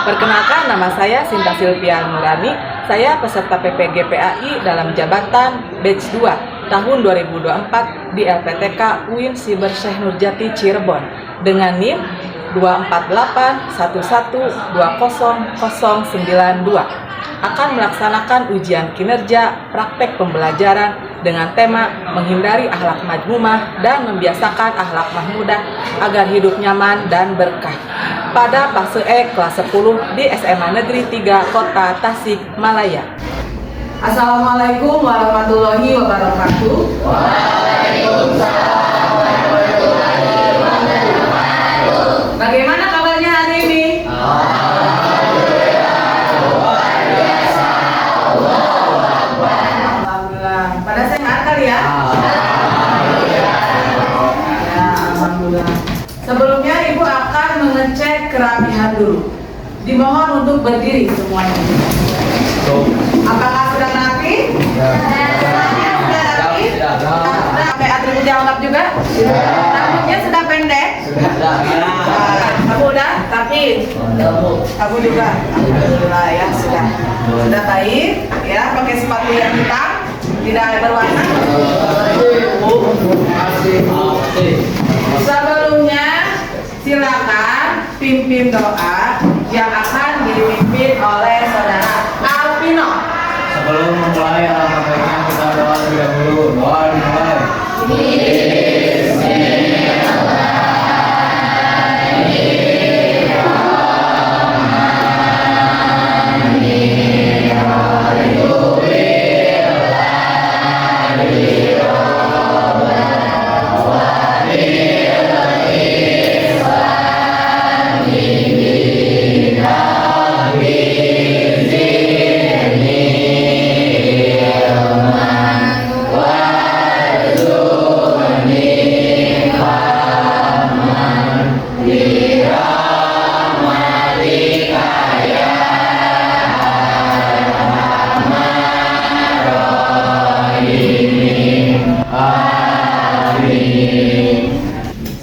Perkenalkan, nama saya Sinta Silvia Nurani. Saya peserta PPG PAI dalam jabatan Batch 2 tahun 2024 di LPTK UIN Siber Syekh Nurjati Cirebon dengan NIM 24811200092 akan melaksanakan ujian kinerja praktek pembelajaran dengan tema menghindari akhlak majmumah dan membiasakan akhlak mahmudah agar hidup nyaman dan berkah pada fase E kelas 10 di SMA Negeri 3 Kota Tasikmalaya. Assalamualaikum warahmatullahi wabarakatuh. Waalaikumsalam warahmatullahi wabarakatuh. Bagaimana kabarnya hari ini? Alhamdulillah. Pada sehat kali ya? Ya, alhamdulillah. Sebelumnya Ibu akan mengecek kerapihan dulu. Dimohon untuk berdiri semuanya. Apakah sudah rapi? Sudah rapi? Sampai atribut yang lengkap juga? Rambutnya sudah pendek? Kamu udah? Tapi? Kamu juga? Alhamdulillah ya, sudah baik ya, pakai sepatu yang hitam, tidak berwarna. Sebelumnya silakan pimpin doa yang akan dipimpin oleh saudara Alvino. Sebelum memulai alangkah baiknya kita doa terlebih dahulu. Doa dimulai.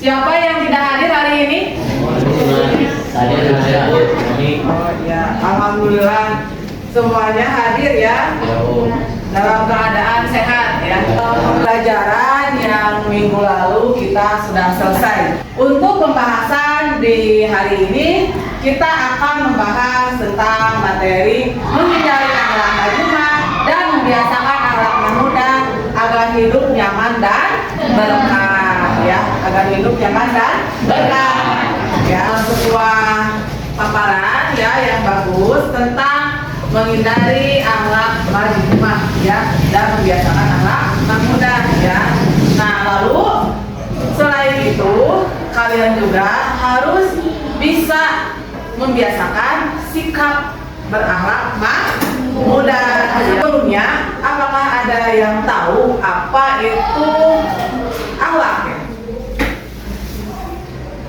Siapa yang tidak hadir hari ini? Oh ya, alhamdulillah semuanya hadir ya, dalam keadaan sehat ya. Pembelajaran yang minggu lalu kita sudah selesai. Untuk pembahasan di hari ini kita akan membahas tentang materi menghindari akhlak majmumah dan membiasakan akhlak mahmudah agar hidup nyaman dan berkah ya, agar hidup nyaman dan berkah ya. Sebuah paparan ya yang bagus tentang menghindari akhlak majmumah ya dan membiasakan akhlak mahmudah ya. Nah, lalu selain itu kalian juga harus bisa membiasakan sikap berakhlak mahmudah. Sebelumnya, apakah ada yang tahu apa itu akhlak ya?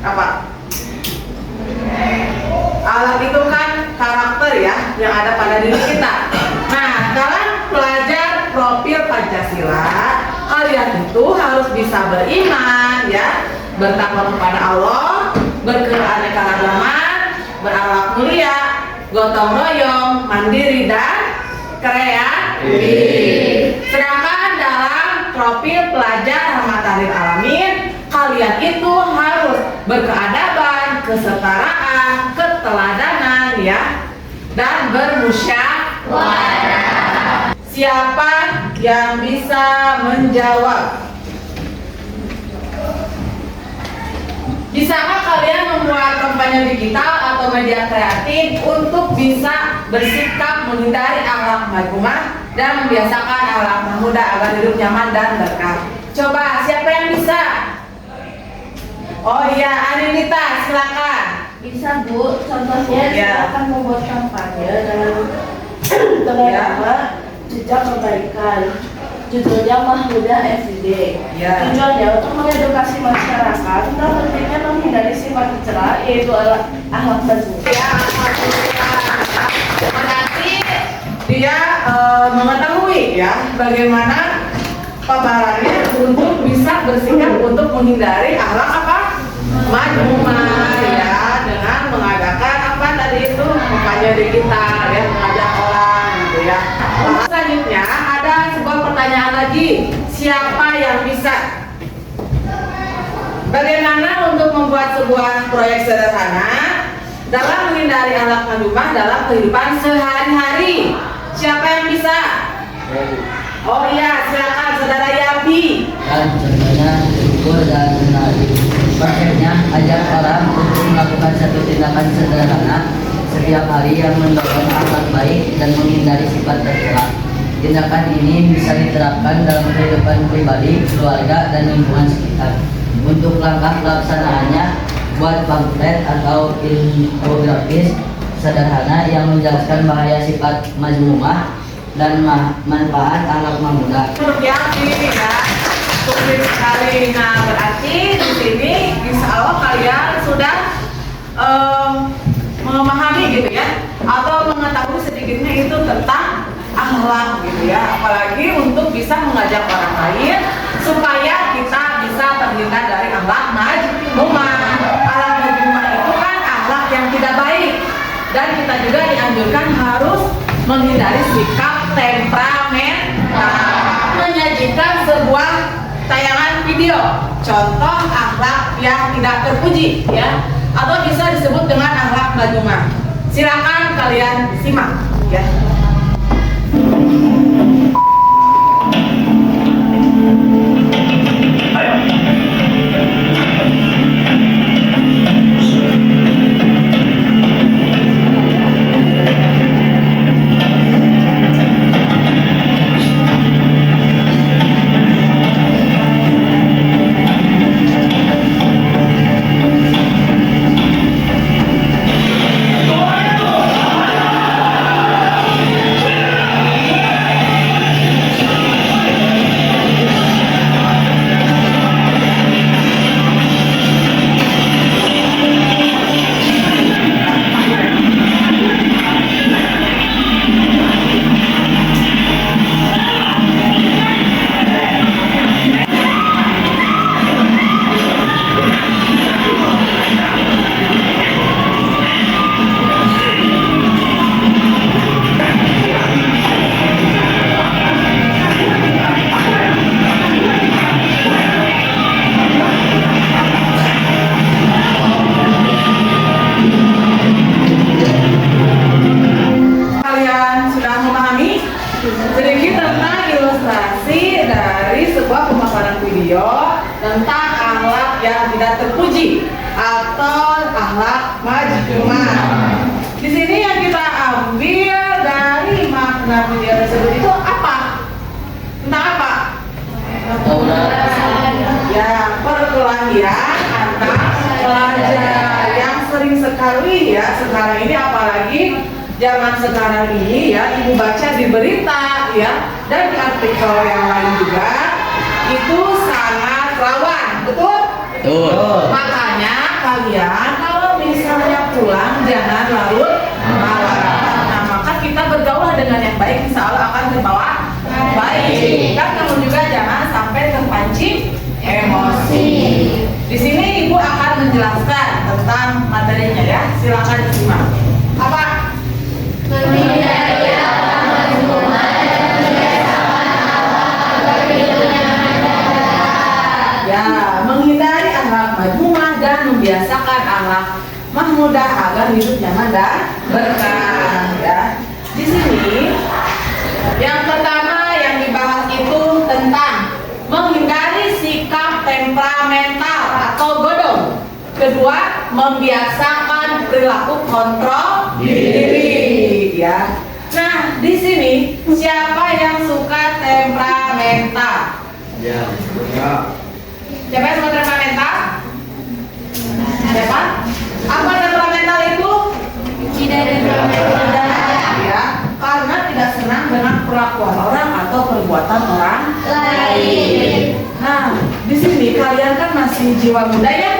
Apa? Akhlak itu kan karakter ya yang ada pada diri kita. Nah, kalian pelajar profil Pancasila, kalian itu harus bisa beriman ya, bertakwa kepada Allah, berkeanekaragaman, berakhlak mulia, gotong royong, mandiri dan kreatif. Sedangkan dalam profil pelajar rahmatan lil alamin, kalian itu harus berkeadaban, kesetaraan, keteladanan ya, dan bermusyawarah. Siapa yang bisa menjawab? Bisakah kalian membuat kampanye digital atau media kreatif untuk bisa bersikap menghindari akhlak majmumah dan membiasakan akhlak mahmudah agar hidup nyaman dan berkah? Coba, siapa yang bisa? Oh iya, Anindita, silakan. Bisa Bu, contohnya Ya. kita akan membuat kampanye dengan tema jejak kebaikan. Judulnya Mahmudah Everyday. Ya. Tujuannya untuk mengedukasi masyarakat tentang pentingnya menghindari sifat tercela, yaitu akhlak majmumah. Ya, alhamdulillah. Berarti dia mengetahui ya bagaimana paparannya untuk bisa bersikap untuk menghindari akhlak apa? Majmumah ya, dengan mengadakan apa tadi itu kampanye digital ya, mengajak orang gitu ya. Selanjutnya ada sebuah pertanyaan lagi, siapa yang bisa? Bagaimana untuk membuat sebuah proyek sederhana dalam menghindari akhlak majmumah dalam kehidupan sehari-hari? Siapa yang bisa? Oh iya, silakan saudara Yapi. Dan contohnya ukur dan menarik. Konsepnya ajak orang untuk melakukan satu tindakan sederhana setiap hari yang mendorong akhlak baik dan menghindari sifat tercela. Tindakan ini bisa diterapkan dalam kehidupan pribadi, keluarga, dan lingkungan sekitar. Untuk langkah pelaksanaannya, buat pamflet atau infografis sederhana yang menjelaskan bahaya sifat majmumah dan manfaat akhlak mahmudah. Untuk Yapi ya, sulit sekali. Nah berarti di sini insya Allah kalian sudah memahami gitu ya, atau mengetahui sedikitnya itu tentang akhlak gitu ya, apalagi untuk bisa mengajak orang lain supaya kita bisa terhindar dari akhlak majmumah. Akhlak majmumah itu kan akhlak yang tidak baik, dan kita juga dianjurkan harus menghindari sikap temperamental. Menyajikan sebuah tayangan video contoh akhlak yang tidak terpuji ya, atau bisa disebut dengan akhlak majmumah. Silakan kalian simak ya. Sedikit tentang ilustrasi dari sebuah pemaparan video tentang akhlak yang tidak terpuji atau akhlak majmumah. Di sini yang kita ambil dari makna video tersebut itu apa? Tentang apa? Ya, perkelahian antar pelajar yang sering sekali ya sekarang ini, apalagi zaman sekarang ini ya, ibu baca di berita ya dan di artikel yang lain juga, itu sangat rawan, betul? Betul. Makanya kalian kalau misalnya pulang jangan larut malam. Nah, maka kita bergaul dengan yang baik, insya Allah akan terbawa baik. Dan kamu juga jangan sampai terpancing emosi. Di sini ibu akan menjelaskan tentang materinya ya. Silakan disimak. Apa? Menghindari akhlak majmumah dan membiasakan akhlak Ya, menghindari akhlak majmumah dan membiasakan akhlak mahmudah agar hidup nyaman dan berkah ya. Di sini yang pertama yang dibahas itu tentang menghindari sikap temperamental atau godong. Kedua, membiasakan perilaku kontrol diri ya. Nah, di sini siapa yang suka temperamental? Ya. Siapa yang suka temperamental? Siapa? Apa temperamental itu? Ya, karena tidak senang dengan perlakuan orang atau perbuatan orang lain. Nah, di sini kalian kan masih jiwa muda ya?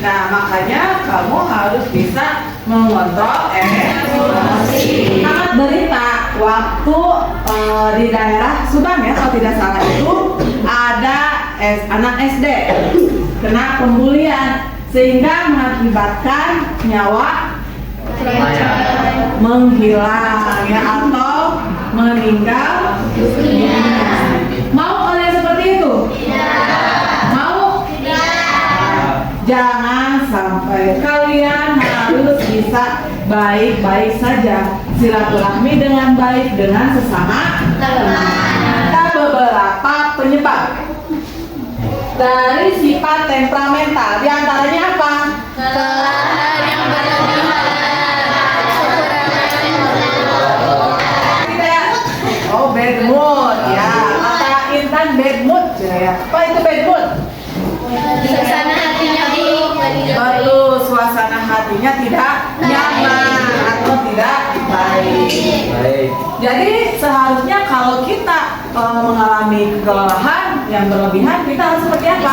Nah, makanya kamu harus bisa mengontrol emosi. Sangat berita waktu di daerah Subang ya, kalau tidak salah itu ada anak SD kena pembulian sehingga mengakibatkan nyawa menghilang ya atau meninggal dunia. Mau kalian seperti itu? Mau? Jangan sampai. Kalian harus bisa baik-baik saja, silaturahmi dengan baik dengan sesama teman. Ada beberapa penyebab dari sifat temperamental. Di antaranya apa? Kelelahan yang berlebihan, Tidak. Oh, bad mood ya. Kata Intan bad mood ya. Apa itu bad mood? suasana hatinya buruk. Baru suasana hatinya tidak nyaman atau tidak baik. Baik. Jadi seharusnya kalau kita mengalami kelelahan yang berlebihan, kita harus seperti apa?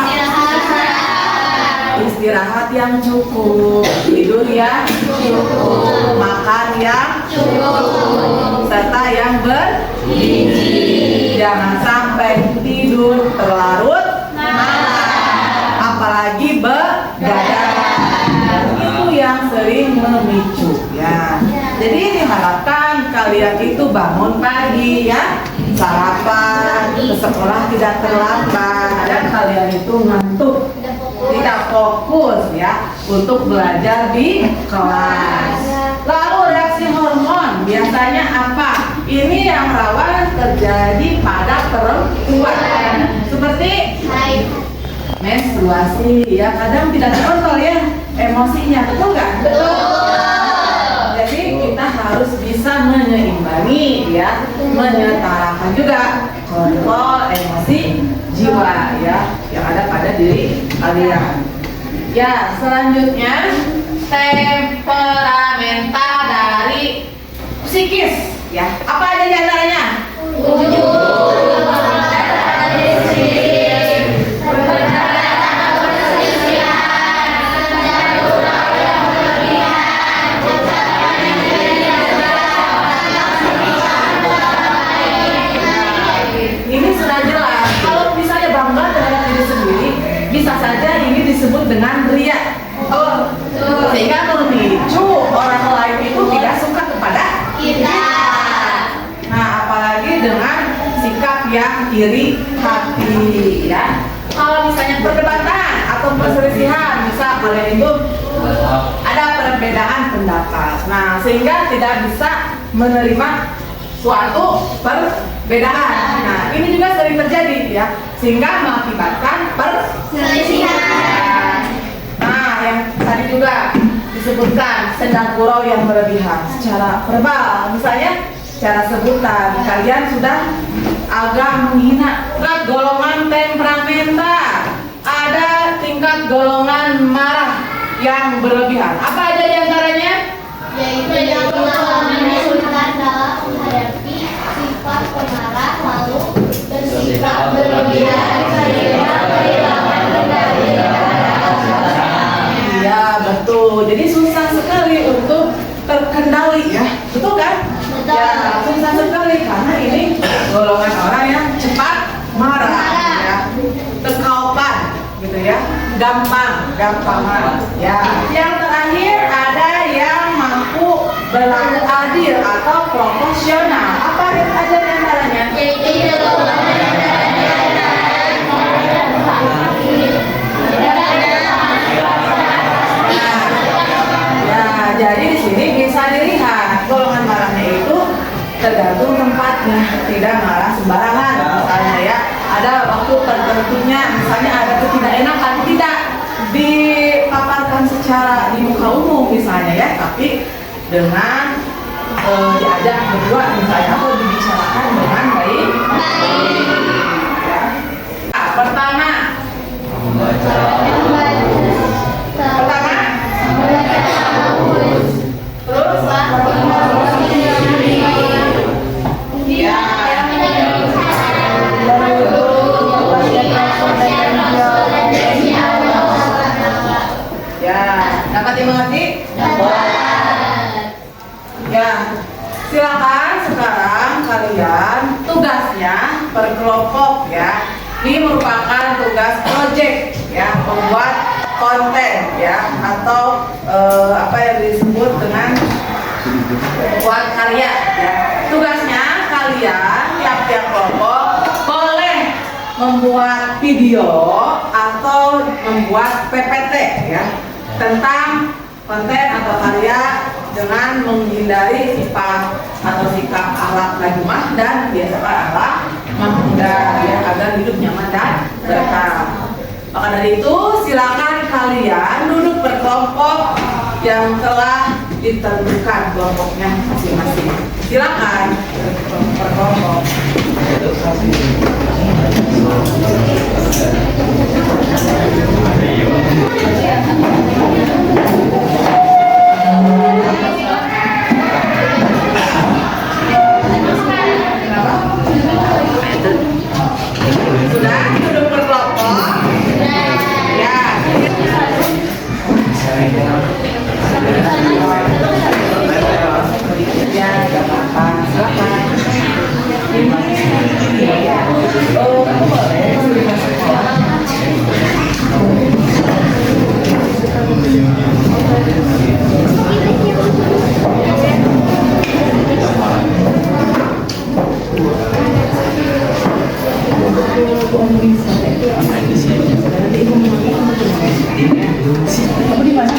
Istirahat yang cukup, tidur yang cukup, makan yang cukup, serta yang bergizi. Jangan sampai tidur terlarut malam, apalagi begadang. Itu yang sering memicu ya. Jadi diharapkan kalian itu bangun pagi ya, sarapan, ke sekolah tidak terlambat, dan kalian itu ngantuk, tidak fokus ya untuk belajar di kelas. Lalu reaksi hormon biasanya apa? Ini yang rawan terjadi pada perempuan, seperti menstruasi ya, kadang tidak terkontrol ya emosinya, betul nggak? Betul. Jadi kita harus bisa menyeimbangi ya, menyetarakan juga kontrol emosi jiwa ya yang ada pada diri kalian. Ya, selanjutnya temperamental dari psikis ya. Apa aja di antaranya? Ini sudah jelas. Kalau misalnya bangga terhadap diri sendiri, bisa saja ini disebut dengan ria. Sehingga memicu orang lain itu tidak suka kepada kita. Nah, apalagi dengan sikap yang iri hati ya. Kalau misalnya perdebatan atau perselisihan, misal kalian itu ada perbedaan pendapat. Nah, sehingga tidak bisa menerima suatu perbedaan. Nah, ini juga sering terjadi ya, sehingga mengakibatkan perselisihan. Nah, yang tadi juga disebutkan sedang gurau yang berlebihan secara verbal, misalnya secara sebutan kalian sudah agak menghina. Golongan temperamental, ada tingkat golongan marah yang berlebihan. Apa aja diantaranya? Yaitu yang mengalami kesulitan dalam menghadapi sifat pemarah, lalu bersikap berlebihan sehingga kehilangan kendali. Iya, betul. Jadi susah sekali untuk terkendali ya, betul kan? Betul. Ya, susah sekali karena ini golongan orang yang cepat marah ya, kekaupan gitu ya, gampang marah ya. Yang terakhir ada yang mampu berlaku adil atau proporsional. Apa aja di antaranya? Ya, jadi di sini bisa dilihat golongan marahnya itu tergantung tempatnya, tidak marah sembarangan. Misalnya ya, ada waktu tertentunya, misalnya ada ketidakenakan, tidak dipaparkan secara di muka umum misalnya ya, tapi dengan diajak berdua misalnya atau dibicarakan dengan baik. Ya. Nah, pertama, terus ya, ya, dapat dimengerti? Ya, silakan sekarang kalian tugasnya per kelompok ya. Ini merupakan tugas project ya, membuat konten ya, atau apa yang disebut dengan buat karya ya. Tugasnya kalian tiap-tiap kelompok boleh membuat video atau membuat PPT ya tentang konten atau karya dengan menghindari sifat atau sikap akhlak najumah dan biasakan akhlak mahmudah ya agar hidup nyaman dan berkah. Maka dari itu silakan kalian duduk berkelompok yang telah ditentukan kelompoknya masing-masing. Silakan berkelompok. Sudah duduk berkelompok? Ya. Ya, gak apa-apa. Silakan. Oh, kamu boleh masuk sekolah. Kamu di mana?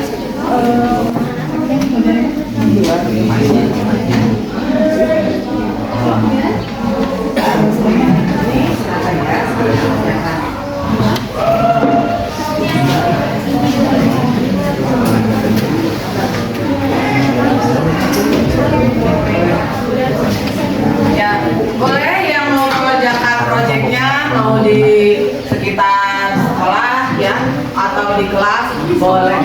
Ya, boleh yang mau mengerjakan proyeknya mau di sekitar sekolah ya atau di kelas boleh.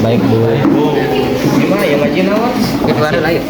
Baik Bu. Gimana ya majin apa? Keluar lagi.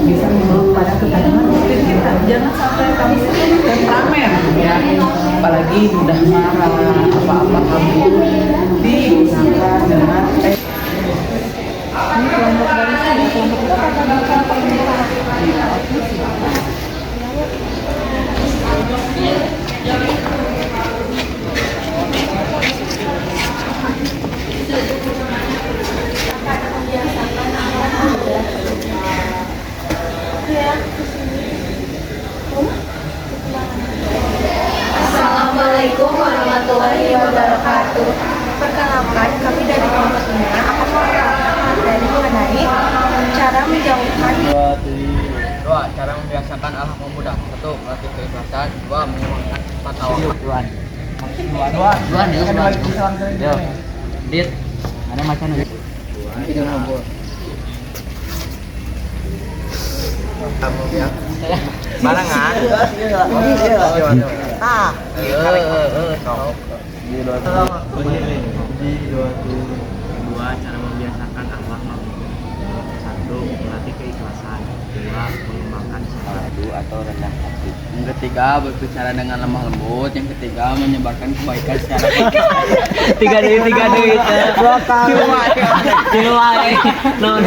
Bisa membawa pada ketahanan spirit kita. Jangan sampai kamu temperamen ya, apalagi mudah marah, apa-apa kamu digunakan dengan ini kelompok dari saya, kelompok kita Assalamualaikum warahmatullahi wabarakatuh. Perkenalkan, kami dari kelompok ini akan memperkenalkan materi mengenai cara menjauhkan Dua, cara membiasakan akhlak pemuda. Satu, melatih keikhlasan. Dua, mengembangkan sifat tawakal. Yo, dit, ada macan nih. Barengan. Ah, Dua, cara membiasakan akhlak mahmudah. Satu, melatih keikhlasan. Dua, mengembangkan sifat Atau rendah hati. Yang ketiga, berbicara dengan lemah lembut. Yang ketiga, menyebarkan kebaikan secara tiga duit. Cuma non.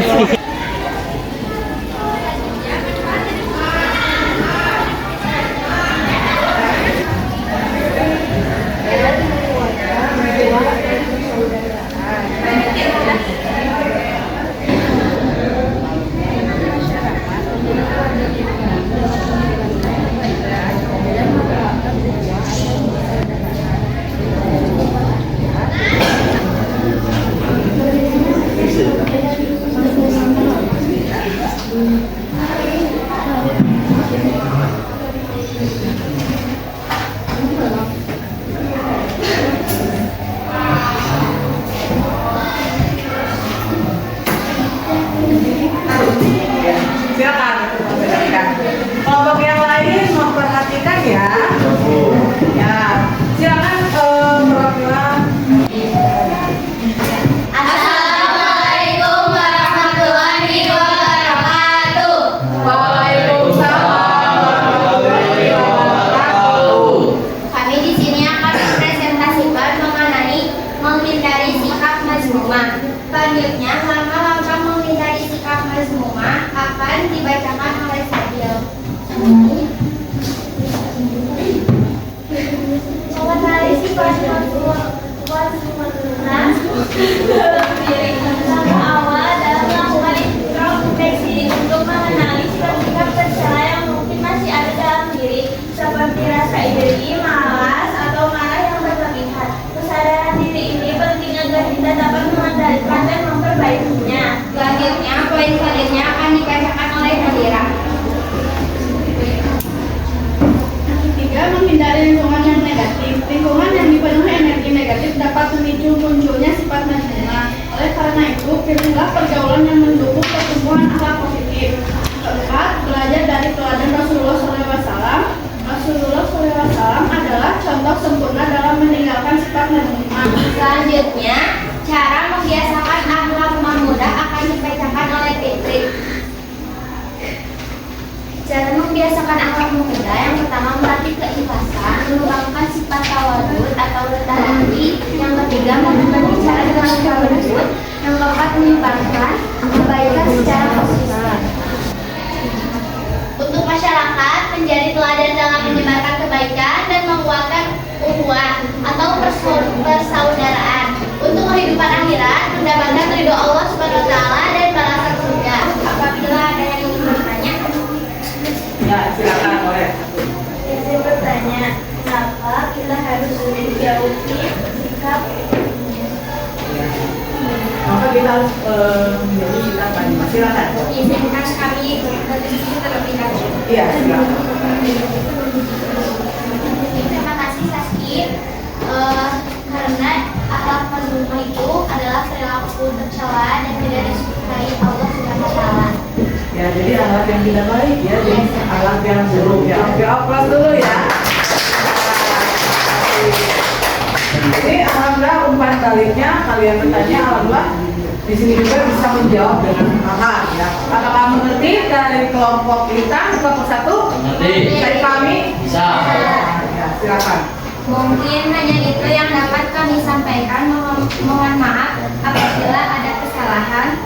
Selanjutnya, lama-lama menghindari sikap mazmumah akan dibacakan oleh Fadil. Mengenali sifat mazmumah dalam diri langkah awal dalam melakukan introspeksi untuk mengenali sikap-sikap tercela yang mungkin masih ada dalam diri, seperti rasa iri, malas, atau marah yang berlebihan. Kesadaran diri ini penting agar kita dapat mengendalikan dan memperbaikinya. Selanjutnya, poin selanjutnya akan dibacakan oleh Nadira. 3. Menghindari lingkungan yang negatif. Lingkungan yang dipenuhi energi negatif dapat memicu munculnya sifat mazmumah. Oleh karena itu, pilihlah pergaulan yang mendukung pertumbuhan akhlak positif. 4. Belajar dari teladan Rasulullah SAW. Rasulullah SAW adalah contoh sempurna dalam meninggalkan sifat mazmumah. Selanjutnya, cara membiasakan akhlak mahmudah akan dibacakan oleh Fitri. Cara membiasakan akhlak mahmudah yang pertama melatih keikhlasan, mengembangkan sifat tawadud atau rendah hati. Yang ketiga, berbicara dengan cara lembut. Yang keempat, menyebarkan kebaikan secara konsisten. Untuk masyarakat, menjadi teladan dalam menyebarkan kebaikan dan menguatkan ukhuwah atau persaudaraan. Untuk kehidupan akhirat, mendapatkan ridho Allah Subhanahu wa taala dan balasan surga. Apabila ada yang ingin bertanya, Ya, silakan oleh. saya bertanya, kenapa kita harus menjauhi sikap Maka kita harus menjadi sikap mazmumah. Silakan. izinkan kami berdiskusi terlebih dahulu. Iya, silakan. Terima kasih Saski. Karena akhlak mazmumah itu adalah perilaku tercela dan tidak disukai Allah Subhanahu wa taala. Ya, jadi akhlak yang tidak baik ya, jadi akhlak yang buruk ya. Oke, aplaus dulu ya. Ini alhamdulillah umpan baliknya kalian bertanya, alhamdulillah di sini juga bisa menjawab dengan paham ya. Apakah mengerti dari kelompok kita kelompok 1? Mengerti. Dari kami? Bisa. Ya, silakan. Mungkin hanya itu yang dapat kami sampaikan. Mohon maaf apabila ada kesalahan.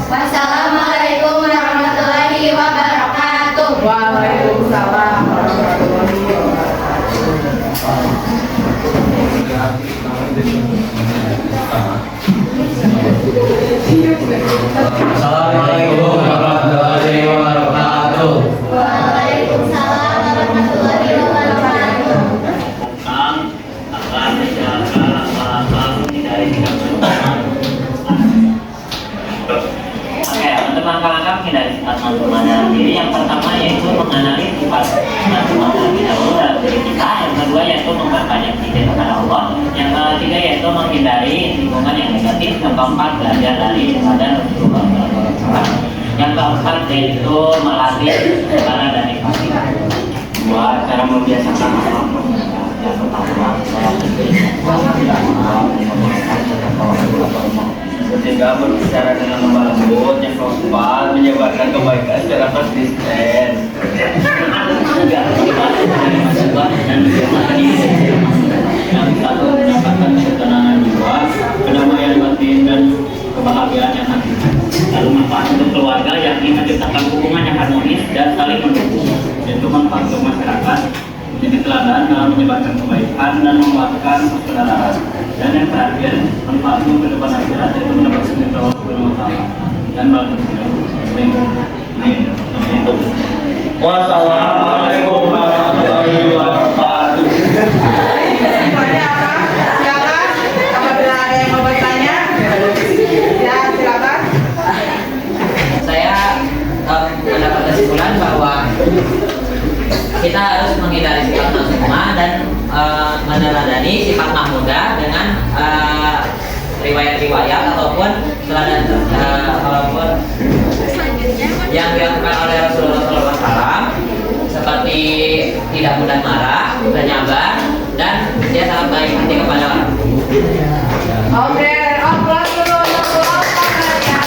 Wassalamualaikum warahmatullahi wabarakatuh. Waalaikumsalam warahmatullahi Assalamualaikum warahmatullahi wabarakatuh. Waalaikumsalam warahmatullahi wabarakatuh. Akan menjalankan akhlak dari sikap mazmumah. Oke, untuk langkah-langkah menghindari sifat mazmumah dalam diri, yang pertama yaitu mengenali sifat mazmumah terlebih dahulu dalam diri kita. Yang kedua yaitu memperbanyak zikir kepada Allah. Yang ketiga yaitu menghindari lingkungan yang negatif. Yang keempat belajar dari teladan Rasulullah SAW. Yang keempat yaitu melatih kesabaran dan ikhlas. Dua, cara membiasakan akhlak mazmumah. Yang pertama, ketiga, berbicara dengan lemah lembut. Yang keempat, menyebarkan kebaikan secara konsisten. Yang satu, mendapatkan ketenangan jiwa, kedamaian batin, dan kebahagiaan yang hakiki. Lalu manfaat untuk keluarga, yakni menciptakan hubungan yang harmonis dan saling mendukung. Yaitu manfaat untuk masyarakat, menjadi teladan dalam menyebarkan kebaikan dan menguatkan persaudaraan. Dan yang terakhir, manfaat untuk kehidupan akhirat, yaitu mendapatkan ridho Allah Subhanahu wa taala dan balasan surga. Wassalamualaikum warahmatullahi wabarakatuh. Semuanya apa? Silakan. Apabila ada yang mau bertanya, ya silakan. Saya mendapat kesimpulan bahwa kita harus menghindari sifat mazmumah dan meneladani sifat mahmudah dengan riwayat-riwayat ataupun teladan ataupun yang dilakukan oleh Rasulullah SAW, seperti tidak mudah marah, penyabar, dan dia sangat baik hati kepada orang. Oke, aplaus dulu untuk kelompok kalian.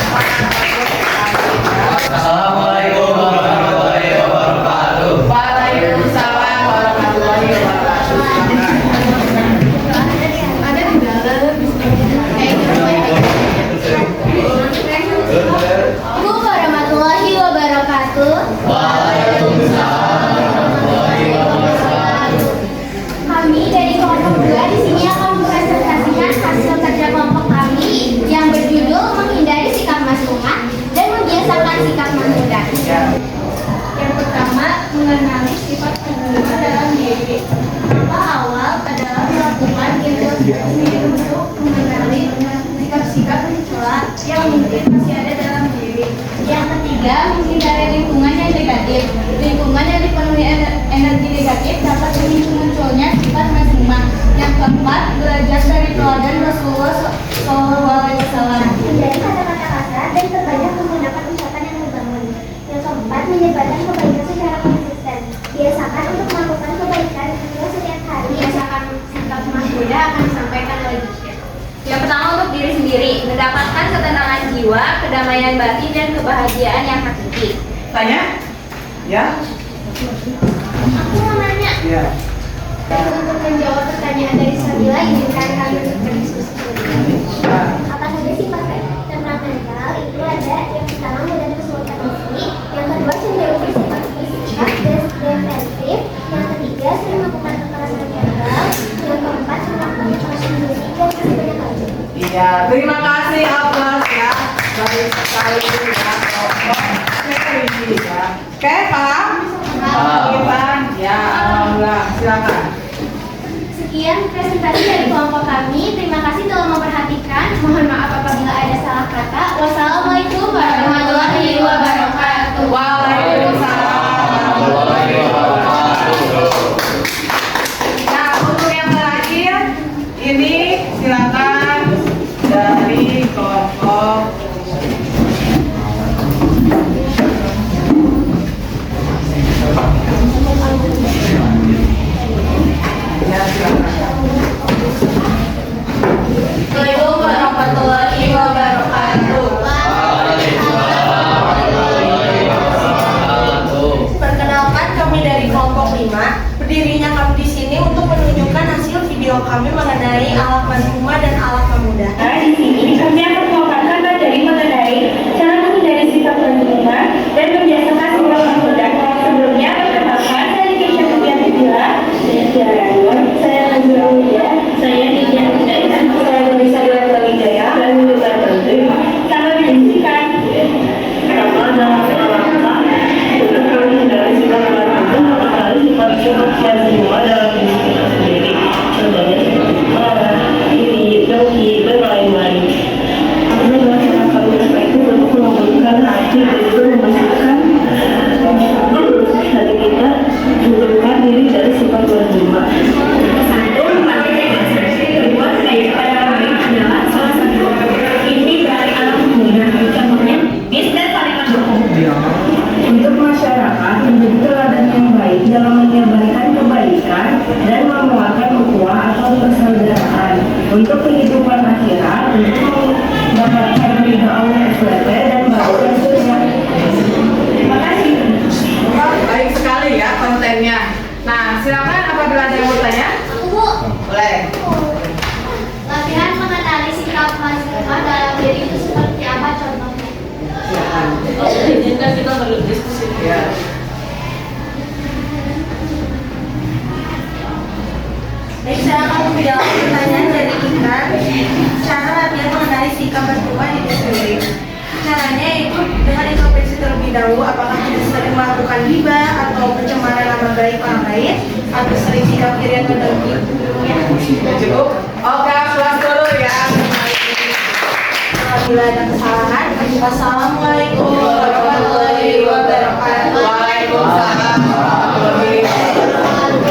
Assalamualaikum warahmatullahi wabarakatuh. Waalaikumsalam warahmatullahi wabarakatuh. Ada di dalam. kedamaian batin, dan kebahagiaan yang hakiki. Tanya? Ya? Aku mau nanya. Ya. Untuk menjawab pertanyaan dari Sabila, izinkan kami untuk berdiskusi terlebih dahulu. Apa saja sifat temperamental? Itu ada yang pertama mudah kesulitan diri, yang kedua cenderung bersifat defensif, yang ketiga sering melakukan kekerasan verbal, yang keempat melakukan kekerasan fisik, dan masih banyak lagi. Iya, terima kasih Abbas ya. Baik sekali ya. Ya. Oke, paham? Paham. Ya, alhamdulillah. Silakan. Sekian presentasi dari kelompok kami. Terima kasih telah memperhatikan. Mohon maaf apabila ada salah kata. Wassalamualaikum warahmatullahi wabarakatuh. Waalaikumsalam. Nah, untuk yang terakhir ini silakan dari kelompok ya, silakan. Assalamualaikum warahmatullahi wabarakatuh. Perkenalkan, kami dari kelompok 5. Berdirinya kami di sini untuk menunjukkan hasil video kami mengenai alat majmumah dan alat pemuda. Di sini kami akan memaparkan materi mengenai cara menghindari sifat majmumah dan membiasakan sifat pemuda. Sebelumnya, perkenalkan, saya Keisha Fitriani Bila, saya Tiara Anwar, saya Nazira Widya, saya Nidya Hidayah, saya Melisa Dewata Wijaya, dan Nidya Tantri. Sangat menyaksikan. Kenapa dalam rangka untuk menghindari sifat majmumah, mengenali sifat-sifat majmumah dalam diri kita sendiri, contohnya seperti marah, iri, dengki, dan lain-lain. Karena masyarakat mereka itu untuk memulihkan hati dan juga memastikan hati kita menjauhkan diri dari sifat majmumah. Untuk masyarakat menjadi teladan yang baik dalam menyebarkan kebaikan dan menguatkan ukhuwah atau persaudaraan untuk kehidupan akhirat, untuk mendapatkan ridha Allah SWT dan bahagia surga. Terima kasih. Baik sekali ya kontennya. Nah, silakan apabila ada yang mau tanya. Bu, Boleh. latihan mengenali sikap majmumah dalam diri itu seperti apa contohnya? Silakan. Izinkan kita berdiskusi. Ya. Baik, saya akan menjawab pertanyaan dari Ikan. Cara latihan mengenali sikap majmumah di diri sendiri. Caranya yaitu dengan introspeksi terlebih dahulu, apakah kita sering melakukan hibah atau pencemaran nama baik orang lain, atau sering sikap iri atau dengki. Ya. Cukup. Oke, kelas dulu ya. Apabila ada kesalahan, wassalamualaikum warahmatullahi wabarakatuh. Waalaikumsalam warahmatullahi wabarakatuh.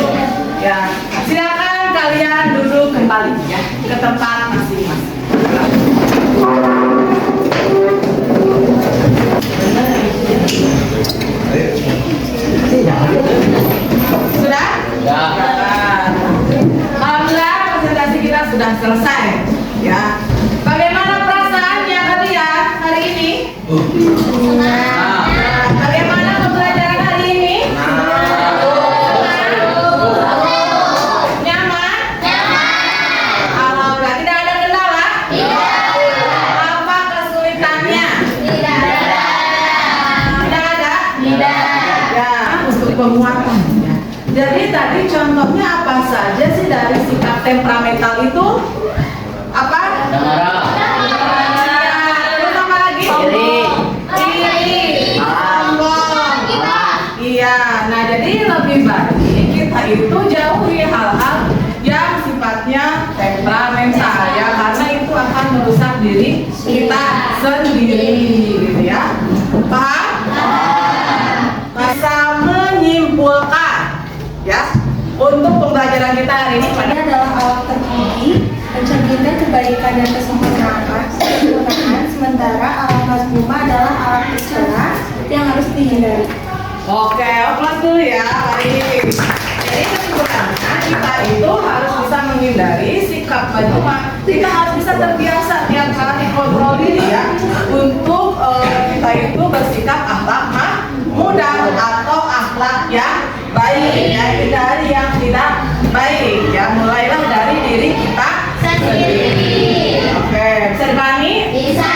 Ya, silakan kalian duduk kembali ya ke tempat masing-masing. Sudah? Ya. Alhamdulillah presentasi kita sudah selesai. Ya. Bagaimana perasaannya kalian hari ini? Bagaimana pembelajaran hari ini? Nyaman? Alhamdulillah. Tidak ada kendala? Apa kesulitannya? Tidak ada? Ya, untuk penguatannya. Jadi tadi contohnya apa saja sih dari sikap temperamental itu? Apa? Marah. Terus apa lagi? Iri. Sombong. Iya. Nah, jadi lebih baik kita itu jauhi hal-hal yang sifatnya temperamental ya, karena itu akan merusak diri kita sendiri, gitu ya. Paham? Bisa menyimpulkan ya untuk pembelajaran kita hari ini pada Ini adalah alat tertinggi mencerminkan kebaikan dan kesempurnaan, sementara alat majmumah adalah alat tercela yang harus dihindari. Oke, kelas dulu ya. Baik. Jadi kesimpulannya kita itu harus bisa menghindari sikap majmumah, kita harus bisa terbiasa tiap kali kontrol diri ya untuk kita itu bersikap akhlak mudah atau akhlak yang baik ya, hindari yang tidak baik ya, mulailah dari diri kita sendiri. Oke, bisa dipahami? Bisa.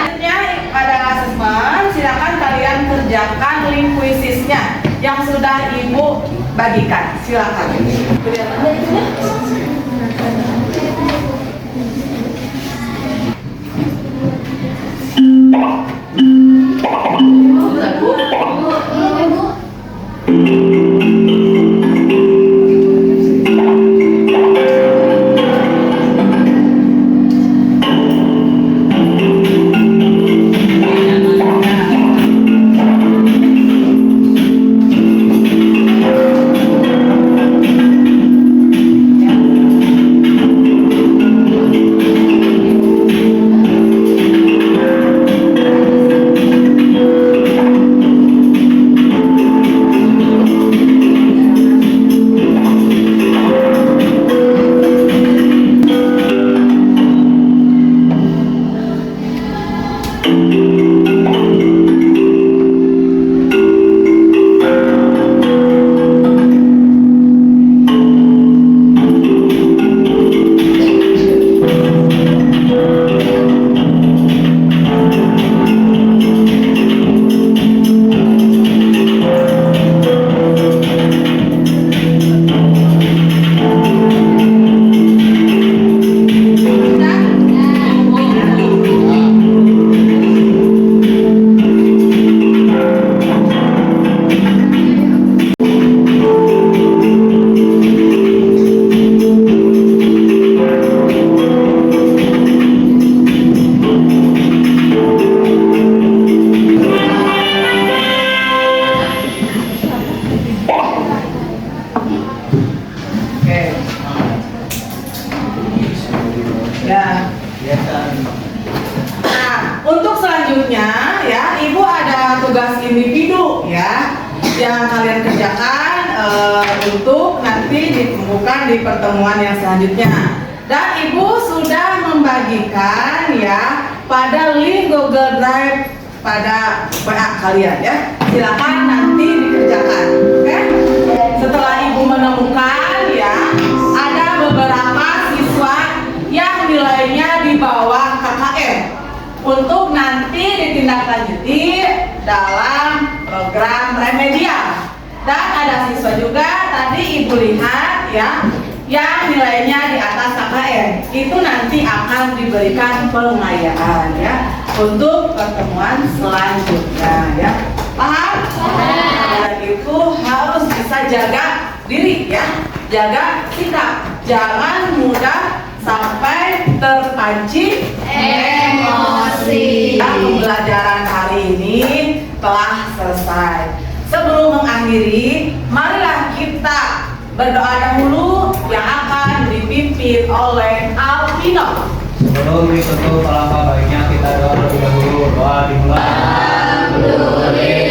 Selanjutnya pada asesmen, silakan kalian kerjakan link quizisnya yang sudah ibu bagikan. Silakan. Ya. Nah, untuk selanjutnya ya, Ibu ada tugas individu ya yang kalian kerjakan untuk nanti ditemukan di pertemuan yang selanjutnya. Dan Ibu sudah membagikan ya pada link Google Drive pada WA kalian ya. Silakan nanti dikerjakan. Oke? Setelah Ibu menemukan ya, ada beberapa siswa yang nilainya di bawah KKM untuk nanti ditindaklanjuti dalam program remedial. Dan ada siswa juga tadi Ibu lihat ya yang nilainya di atas KKM, itu nanti akan diberikan pengayaan ya untuk pertemuan selanjutnya ya. Paham? Dan itu harus bisa jaga diri ya, jaga sikap, jangan mudah sampai terpancing emosi. Pembelajaran hari ini telah selesai. Sebelum mengakhiri, marilah kita berdoa dahulu yang akan dipimpin oleh Alvino. Sebelum ditutup alangkah baiknya kita doa terlebih dahulu. Doa dimulai.